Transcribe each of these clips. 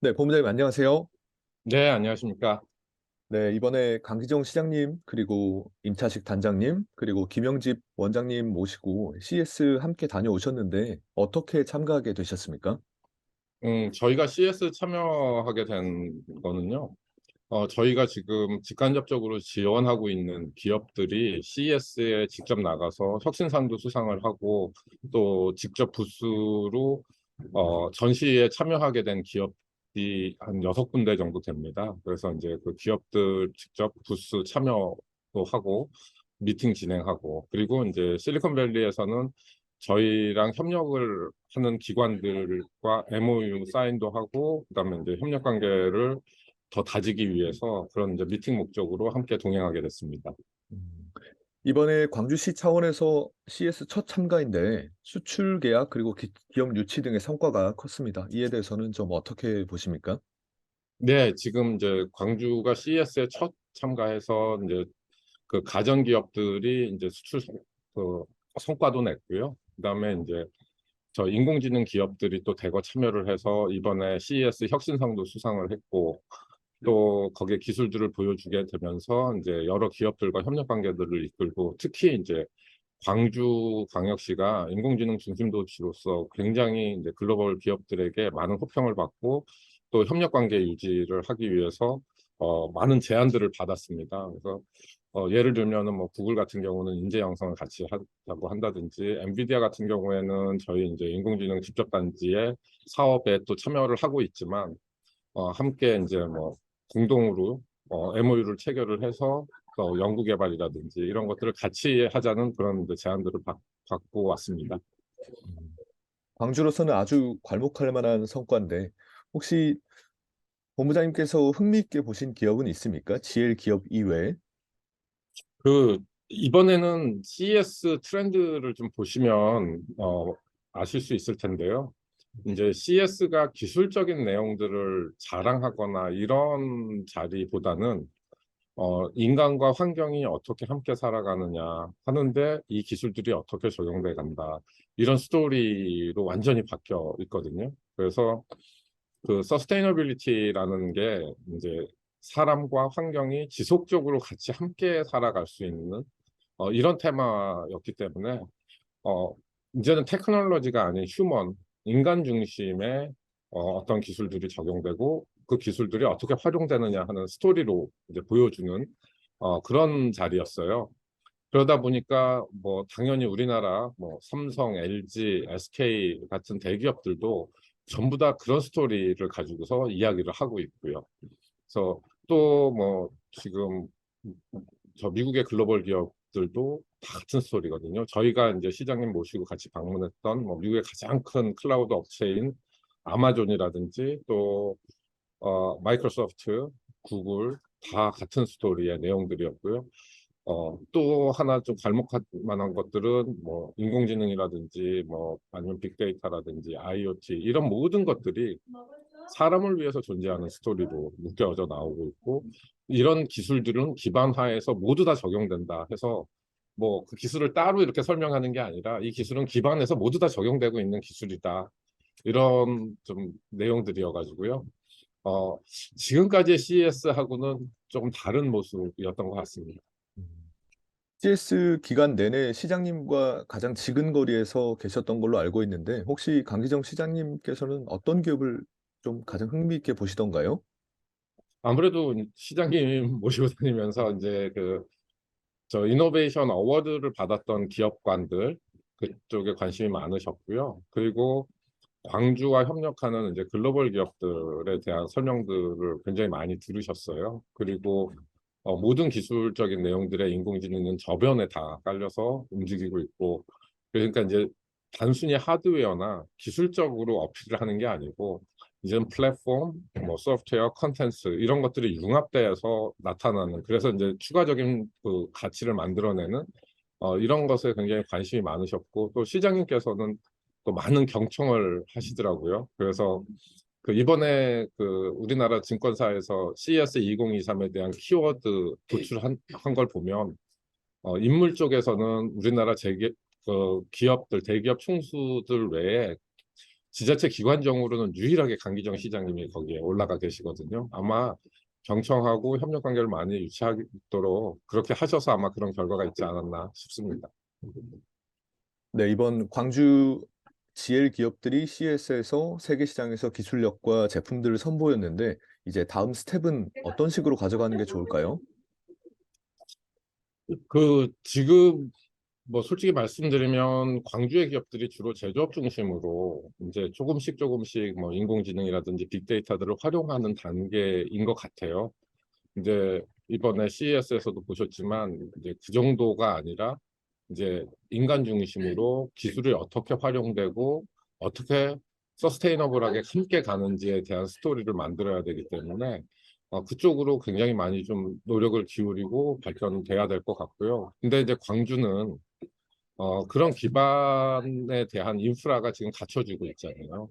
네, 본부장님 안녕하세요. 네, 안녕하십니까. 네, 이번에 강기정 시장님, 그리고 임차식 단장님, 그리고 김영집 원장님 모시고 CS 함께 다녀오셨는데 어떻게 참가하게 되셨습니까? 저희가 CS 참여하게 된 거는요. 저희가 지금 직간접적으로 지원하고 있는 기업들이 CES에 직접 나가서 혁신상도 수상을 하고 또 직접 부스로 전시에 참여하게 된 기업이 한 6군데 정도 됩니다. 그래서 이제 그 기업들 직접 부스 참여도 하고 미팅 진행하고 그리고 이제 실리콘밸리에서는 저희랑 협력을 하는 기관들과 MOU 사인도 하고 그다음에 이제 협력 관계를 더 다지기 위해서 그런 이제 미팅 목적으로 함께 동행하게 됐습니다. 음, 이번에 광주시 차원에서 CS 첫 참가인데 수출 계약 그리고 기업 유치 등의 성과가 컸습니다. 이에 대해서는 좀 어떻게 보십니까? 네, 지금 이제 광주가 CES에 첫 참가해서 이제 그 가전 기업들이 이제 수출 그 성과도 냈고요. 그다음에 이제 저 인공지능 기업들이 또 대거 참여를 해서 이번에 CES 혁신상도 수상을 했고 또 거기에 기술들을 보여주게 되면서 이제 여러 기업들과 협력 관계들을 이끌고 특히 이제 광주광역시가 인공지능 중심 도시로서 굉장히 이제 글로벌 기업들에게 많은 호평을 받고 또 협력 관계 유지를 하기 위해서 많은 제안들을 받았습니다. 그래서 예를 들면은 뭐 구글 같은 경우는 인재 양성을 같이 하자고 한다든지 엔비디아 같은 경우에는 저희 이제 인공지능 집적 단지의 사업에 또 참여를 하고 있지만 함께 이제 뭐 공동으로 MOU를 체결을 해서 연구 개발이라든지 이런 것들을 같이 하자는 그런 이제 제안들을 받고 왔습니다. 음, 광주로서는 아주 괄목할 만한 성과인데 혹시 본부장님께서 흥미있게 보신 기업은 있습니까? GL 기업 이외에? 그 이번에는 CES 트렌드를 좀 보시면 아실 수 있을 텐데요. 이제 CES가 기술적인 내용들을 자랑하거나 이런 자리보다는 인간과 환경이 어떻게 함께 살아가느냐 하는데 이 기술들이 어떻게 적용돼 간다. 이런 스토리로 완전히 바뀌어 있거든요. 그래서 그 서스테이너빌리티라는 게 이제 사람과 환경이 지속적으로 같이 함께 살아갈 수 있는 이런 테마였기 때문에 어, 이제는 테크놀로지가 아닌 휴먼, 인간 중심의 어떤 기술들이 적용되고 그 기술들이 어떻게 활용되느냐 하는 스토리로 이제 보여주는 그런 자리였어요. 그러다 보니까 뭐 당연히 우리나라 뭐 삼성, LG, SK 같은 대기업들도 전부 다 그런 스토리를 가지고서 이야기를 하고 있고요. 그래서 또 뭐 지금 저 미국의 글로벌 기업들도 다 같은 스토리거든요. 저희가 이제 시장님 모시고 같이 방문했던 뭐 미국의 가장 큰 클라우드 업체인 아마존이라든지 또 마이크로소프트, 구글 다 같은 스토리의 내용들이었고요. 또 하나 좀 괄목할 만한 것들은 뭐 인공지능이라든지 뭐 아니면 빅데이터라든지 IoT 이런 모든 것들이 사람을 위해서 존재하는 스토리로 묶여져 나오고 있고 이런 기술들은 기반화해서 모두 다 적용된다 해서 뭐 그 기술을 따로 이렇게 설명하는 게 아니라 이 기술은 기반해서 모두 다 적용되고 있는 기술이다. 이런 좀 내용들이어가지고요. 지금까지의 CES하고는 조금 다른 모습이었던 것 같습니다. 음. CS 기간 내내 시장님과 가장 지근거리에서 계셨던 걸로 알고 있는데 혹시 강기정 시장님께서는 어떤 기업을 좀 가장 흥미있게 보시던가요? 아무래도 시장님 모시고 다니면서 이제 그 저 이노베이션 어워드를 받았던 기업관들 그쪽에 관심이 많으셨고요. 그리고 광주와 협력하는 이제 글로벌 기업들에 대한 설명들을 굉장히 많이 들으셨어요. 그리고 모든 기술적인 내용들의 인공지능은 저변에 다 깔려서 움직이고 있고, 그러니까 이제 단순히 하드웨어나 기술적으로 어필을 하는 게 아니고, 이제는 플랫폼, 뭐 소프트웨어, 컨텐츠 이런 것들이 융합돼서 나타나는, 그래서 이제 추가적인 그 가치를 만들어내는 이런 것에 굉장히 관심이 많으셨고, 또 시장님께서는 또 많은 경청을 하시더라고요. 그래서 그 이번에 그 우리나라 증권사에서 CES 2023에 대한 키워드 도출한 걸 보면 인물 쪽에서는 우리나라 그 기업들 대기업 총수들 외에 지자체 기관장으로는 유일하게 강기정 시장님이 거기에 올라가 계시거든요. 아마 경청하고 협력 관계를 많이 유치하도록 그렇게 하셔서 아마 그런 결과가 있지 않았나 싶습니다. 네, 이번 광주 GL 기업들이 CES에서 세계 시장에서 기술력과 제품들을 선보였는데 이제 다음 스텝은 어떤 식으로 가져가는 게 좋을까요? 지금 뭐 솔직히 말씀드리면 광주의 기업들이 주로 제조업 중심으로 이제 조금씩 뭐 인공지능이라든지 빅데이터들을 활용하는 단계인 것 같아요. 이제 이번에 CES에서도 보셨지만 이제 그 정도가 아니라 이제 인간 중심으로 기술이 어떻게 활용되고 어떻게 서스테이너블하게 함께 가는지에 대한 스토리를 만들어야 되기 때문에 그쪽으로 굉장히 많이 좀 노력을 기울이고 발전돼야 될 것 같고요. 근데 이제 광주는 그런 기반에 대한 인프라가 지금 갖춰지고 있잖아요.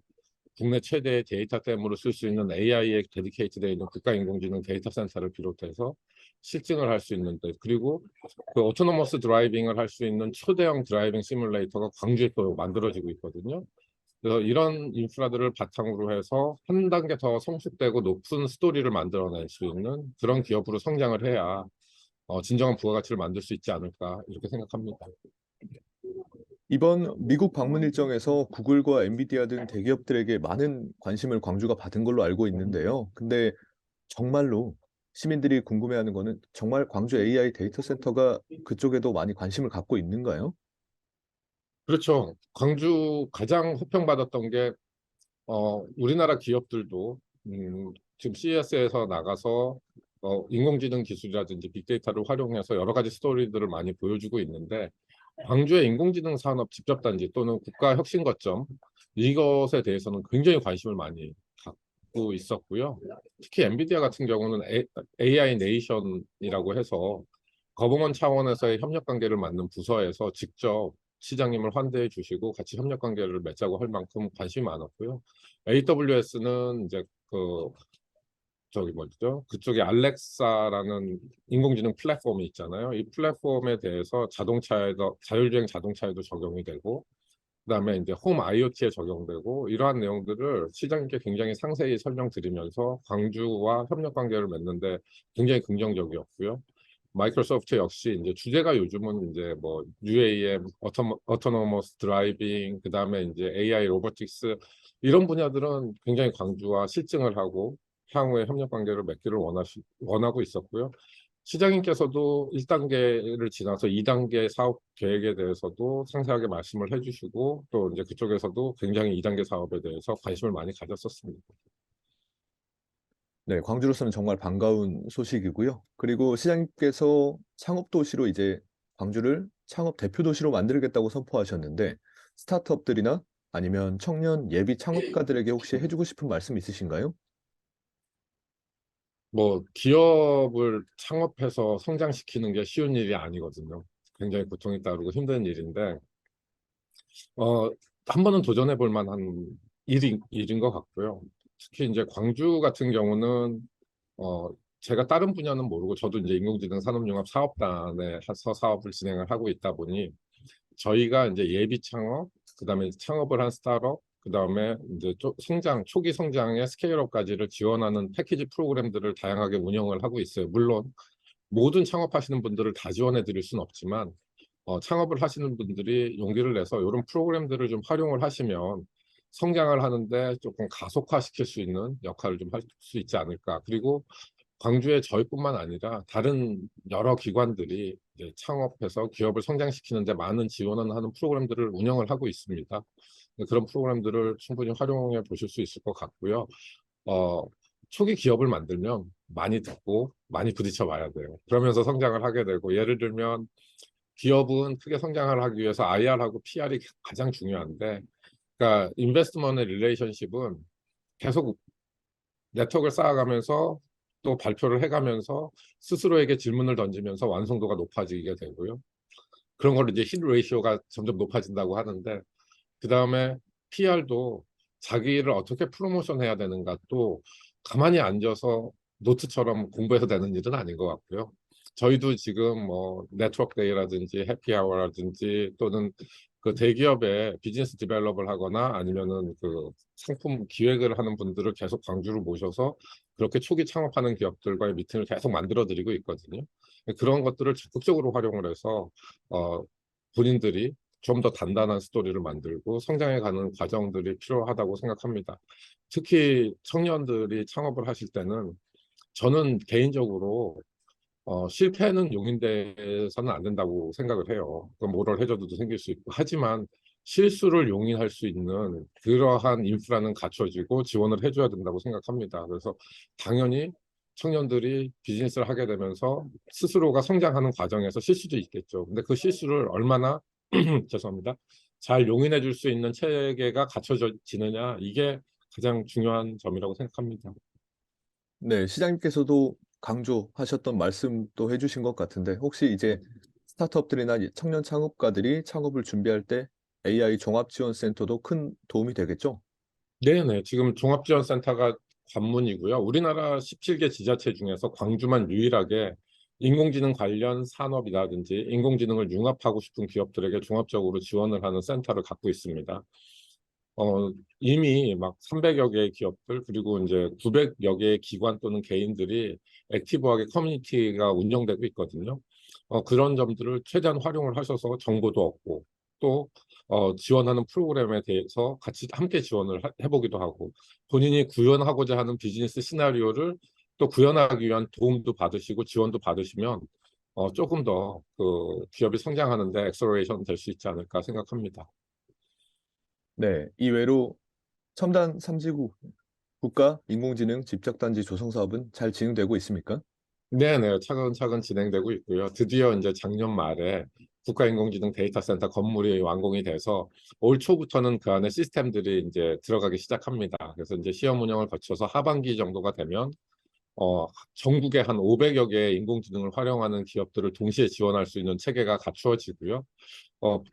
국내 최대의 데이터댐으로 쓸 수 있는 AI에 데디케이트되어 있는 국가인공지능 데이터 센터를 비롯해서 실증을 할 수 있는데, 그리고 그 오토노머스 드라이빙을 할 수 있는 초대형 드라이빙 시뮬레이터가 광주에 또 만들어지고 있거든요. 그래서 이런 인프라들을 바탕으로 해서 한 단계 더 성숙되고 높은 스토리를 만들어낼 수 있는 그런 기업으로 성장을 해야 진정한 부가가치를 만들 수 있지 않을까 이렇게 생각합니다. 이번 미국 방문 일정에서 구글과 엔비디아 등 대기업들에게 많은 관심을 광주가 받은 걸로 알고 있는데요. 근데 정말로 시민들이 궁금해하는 거는 정말 광주 AI 데이터 센터가 그쪽에도 많이 관심을 갖고 있는가요? 그렇죠. 광주 가장 호평받았던 게 우리나라 기업들도 지금 CES에서 나가서 인공지능 기술이라든지 빅데이터를 활용해서 여러 가지 스토리들을 많이 보여주고 있는데, 광주의 인공지능 산업 집접단지 또는 국가 혁신 거점, 이것에 대해서는 굉장히 관심을 많이 갖고 있었고요. 특히 엔비디아 같은 경우는 AI 네이션이라고 해서 거버먼 차원에서의 협력 관계를 맡는 부서에서 직접 시장님을 환대해 주시고 같이 협력 관계를 맺자고 할 만큼 관심이 많았고요. AWS는 이제 저기 뭐죠? 그쪽에 알렉사라는 인공지능 플랫폼이 있잖아요. 이 플랫폼에 대해서 자동차에도 자율주행 자동차에도 적용이 되고, 그다음에 이제 홈 IoT에 적용되고, 이러한 내용들을 시장님께 굉장히 상세히 설명드리면서 광주와 협력 관계를 맺는데 굉장히 긍정적이었고요. 마이크로소프트 역시 이제 주제가 요즘은 이제 뭐 UAM, 어토노머스 드라이빙, 그다음에 이제 AI 로보틱스, 이런 분야들은 굉장히 광주와 실증을 하고 향후에 협력 관계를 맺기를 원하고 있었고요. 시장님께서도 1단계를 지나서 2단계 사업 계획에 대해서도 상세하게 말씀을 해주시고, 또 이제 그쪽에서도 굉장히 2단계 사업에 대해서 관심을 많이 가졌었습니다. 네, 광주로서는 정말 반가운 소식이고요. 그리고 시장님께서 창업 도시로 이제 광주를 창업 대표 도시로 만들겠다고 선포하셨는데 스타트업들이나 아니면 청년 예비 창업가들에게 혹시 해주고 싶은 말씀 있으신가요? 뭐 기업을 창업해서 성장시키는 게 쉬운 일이 아니거든요. 굉장히 고통이 따르고 힘든 일인데, 어, 한 번은 도전해 볼 만한 일인 것 같고요. 특히 이제 광주 같은 경우는 어, 제가 다른 분야는 모르고 저도 이제 인공지능 산업융합 사업단에서 사업을 진행을 하고 있다 보니, 저희가 이제 예비 창업, 그다음에 창업을 한 스타트업, 그다음에 이제 초기 성장의 스케일업까지를 지원하는 패키지 프로그램들을 다양하게 운영을 하고 있어요. 물론 모든 창업하시는 분들을 다 지원해 드릴 수는 없지만, 창업을 하시는 분들이 용기를 내서 이런 프로그램들을 좀 활용을 하시면 성장을 하는데 조금 가속화시킬 수 있는 역할을 좀 할 수 있지 않을까. 그리고 광주에 저희뿐만 아니라 다른 여러 기관들이 이제 창업해서 기업을 성장시키는 데 많은 지원을 하는 프로그램들을 운영을 하고 있습니다. 그런 프로그램들을 충분히 활용해 보실 수 있을 것 같고요. 어, 초기 기업을 만들면 많이 듣고 많이 부딪혀 봐야 돼요. 그러면서 성장을 하게 되고, 예를 들면 기업은 크게 성장을 하기 위해서 IR하고 PR이 가장 중요한데, 그러니까 인베스트먼트 릴레이션십은 계속 네트워크를 쌓아가면서 또 발표를 해가면서 스스로에게 질문을 던지면서 완성도가 높아지게 되고요. 그런 걸 이제 힛 레이시오가 점점 높아진다고 하는데, 그 다음에 PR도 자기를 어떻게 프로모션 해야 되는가, 또 가만히 앉아서 노트처럼 공부해서 되는 일은 아닌 것 같고요. 저희도 지금 뭐 네트워크 데이라든지 해피아워라든지 또는 그 대기업에 비즈니스 디벨롭을 하거나 아니면은 그 상품 기획을 하는 분들을 계속 광주로 모셔서 그렇게 초기 창업하는 기업들과의 미팅을 계속 만들어 드리고 있거든요. 그런 것들을 적극적으로 활용을 해서 어, 본인들이 좀 더 단단한 스토리를 만들고 성장해 가는 과정들이 필요하다고 생각합니다. 특히 청년들이 창업을 하실 때는 저는 개인적으로 실패는 용인돼서는 안 된다고 생각을 해요. 그 모럴 해저드도 생길 수 있고. 하지만 실수를 용인할 수 있는 그러한 인프라는 갖춰지고 지원을 해줘야 된다고 생각합니다. 그래서 당연히 청년들이 비즈니스를 하게 되면서 스스로가 성장하는 과정에서 실수도 있겠죠. 근데 그 실수를 얼마나 죄송합니다. 잘 용인해 줄 수 있는 체계가 갖춰지느냐 이게 가장 중요한 점이라고 생각합니다. 네, 시장님께서도 강조하셨던 말씀도 해주신 것 같은데, 혹시 이제 스타트업들이나 청년 창업가들이 창업을 준비할 때 AI 종합지원센터도 큰 도움이 되겠죠? 네네. 지금 종합지원센터가 관문이고요. 우리나라 17개 지자체 중에서 광주만 유일하게 인공지능 관련 산업이라든지 인공지능을 융합하고 싶은 기업들에게 종합적으로 지원을 하는 센터를 갖고 있습니다. 이미 막 300여 개의 기업들 그리고 이제 900여 개의 기관 또는 개인들이 액티브하게 커뮤니티가 운영되고 있거든요. 그런 점들을 최대한 활용을 하셔서 정보도 얻고 또 지원하는 프로그램에 대해서 같이 함께 지원을 해보기도 하고 본인이 구현하고자 하는 비즈니스 시나리오를 또 구현하기 위한 도움도 받으시고 지원도 받으시면 조금 더 그 기업이 성장하는데 엑셀러레이션 될 수 있지 않을까 생각합니다. 네, 이외로 첨단 삼지구 국가 인공지능 집적단지 조성 사업은 잘 진행되고 있습니까? 네네, 차근차근 진행되고 있고요. 드디어 이제 작년 말에 국가인공지능 데이터센터 건물이 완공이 돼서 올 초부터는 그 안에 시스템들이 이제 들어가기 시작합니다. 그래서 이제 시험 운영을 거쳐서 하반기 정도가 되면 전국에 한 500여 개의 인공지능을 활용하는 기업들을 동시에 지원할 수 있는 체계가 갖추어지고요.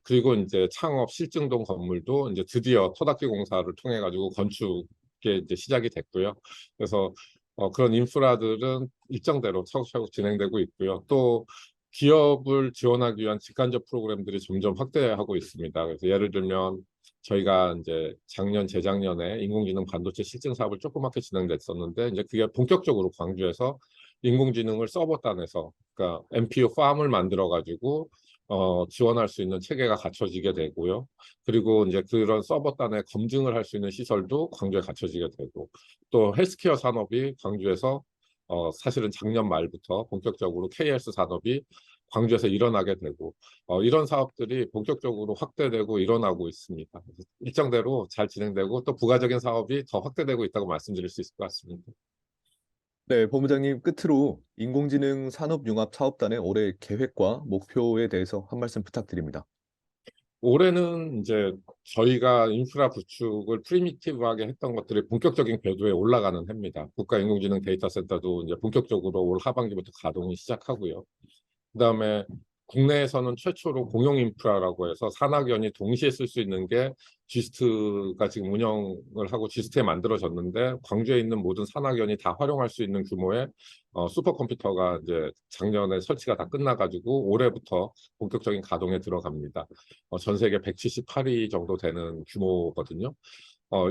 그리고 이제 창업 실증동 건물도 이제 드디어 토닥기 공사를 통해 가지고 건축에 이제 시작이 됐고요. 그래서 그런 인프라들은 일정대로 차곡차곡 진행되고 있고요. 또 기업을 지원하기 위한 직간접 프로그램들이 점점 확대하고 있습니다. 그래서 예를 들면 저희가 이제 작년, 재작년에 인공지능 반도체 실증 사업을 조그맣게 진행됐었는데 이제 그게 본격적으로 광주에서 인공지능을 서버단에서 그러니까 MPU 팜을 만들어 가지고 지원할 수 있는 체계가 갖춰지게 되고요. 그리고 이제 그런 서버단에 검증을 할 수 있는 시설도 광주에 갖춰지게 되고 또 헬스케어 산업이 광주에서 사실은 작년 말부터 본격적으로 KS 산업이 광주에서 일어나게 되고 이런 사업들이 본격적으로 확대되고 일어나고 있습니다. 일정대로 잘 진행되고 또 부가적인 사업이 더 확대되고 있다고 말씀드릴 수 있을 것 같습니다. 네, 본부장님 끝으로 인공지능 산업융합사업단의 올해 계획과 목표에 대해서 한 말씀 부탁드립니다. 올해는 이제 저희가 인프라 구축을 프리미티브하게 했던 것들이 본격적인 궤도에 올라가는 해입니다. 국가인공지능 데이터센터도 이제 본격적으로 올 하반기부터 가동이 시작하고요. 그다음에 국내에서는 최초로 공용 인프라라고 해서 산학연이 동시에 쓸 수 있는 게 지스트가 지금 운영을 하고 지스트에 만들어졌는데 광주에 있는 모든 산학연이 다 활용할 수 있는 규모의 슈퍼컴퓨터가 이제 작년에 설치가 다 끝나가지고 올해부터 본격적인 가동에 들어갑니다. 전 세계 178위 정도 되는 규모거든요.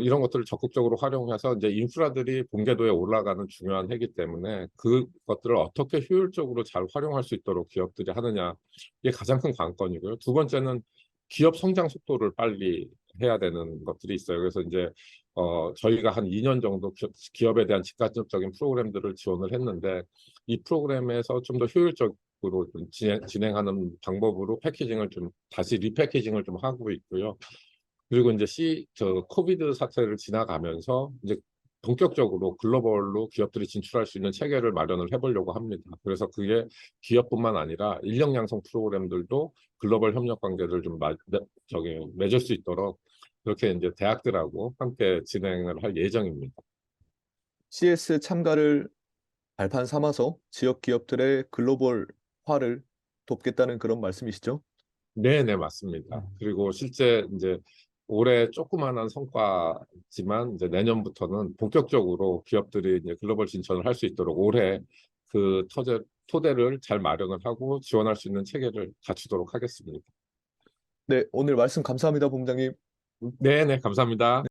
이런 것들을 적극적으로 활용해서 이제 인프라들이 본궤도에 올라가는 중요한 해기 때문에 그것들을 어떻게 효율적으로 잘 활용할 수 있도록 기업들이 하느냐 이게 가장 큰 관건이고요. 두 번째는 기업 성장 속도를 빨리 해야 되는 것들이 있어요. 그래서 이제 저희가 한 2년 정도 기업에 대한 직간접적인 프로그램들을 지원을 했는데 이 프로그램에서 좀 더 효율적으로 좀 진행하는 방법으로 패키징을 좀 다시 리패키징을 좀 하고 있고요. 그리고 이제 코비드 사태를 지나가면서 이제 본격적으로 글로벌로 기업들이 진출할 수 있는 체계를 마련을 해보려고 합니다. 그래서 그게 기업뿐만 아니라 인력 양성 프로그램들도 글로벌 협력 관계를 좀 맺을 수 있도록 그렇게 이제 대학들하고 함께 진행을 할 예정입니다. CS 참가를 발판 삼아서 지역 기업들의 글로벌화를 돕겠다는 그런 말씀이시죠? 네네, 맞습니다. 그리고 실제 이제 올해 조그마한 성과지만 이제 내년부터는 본격적으로 기업들이 이제 글로벌 진출을 할 수 있도록 올해 그 토대를 잘 마련을 하고 지원할 수 있는 체계를 갖추도록 하겠습니다. 네, 오늘 말씀 감사합니다, 본부장님. 네, 네, 감사합니다.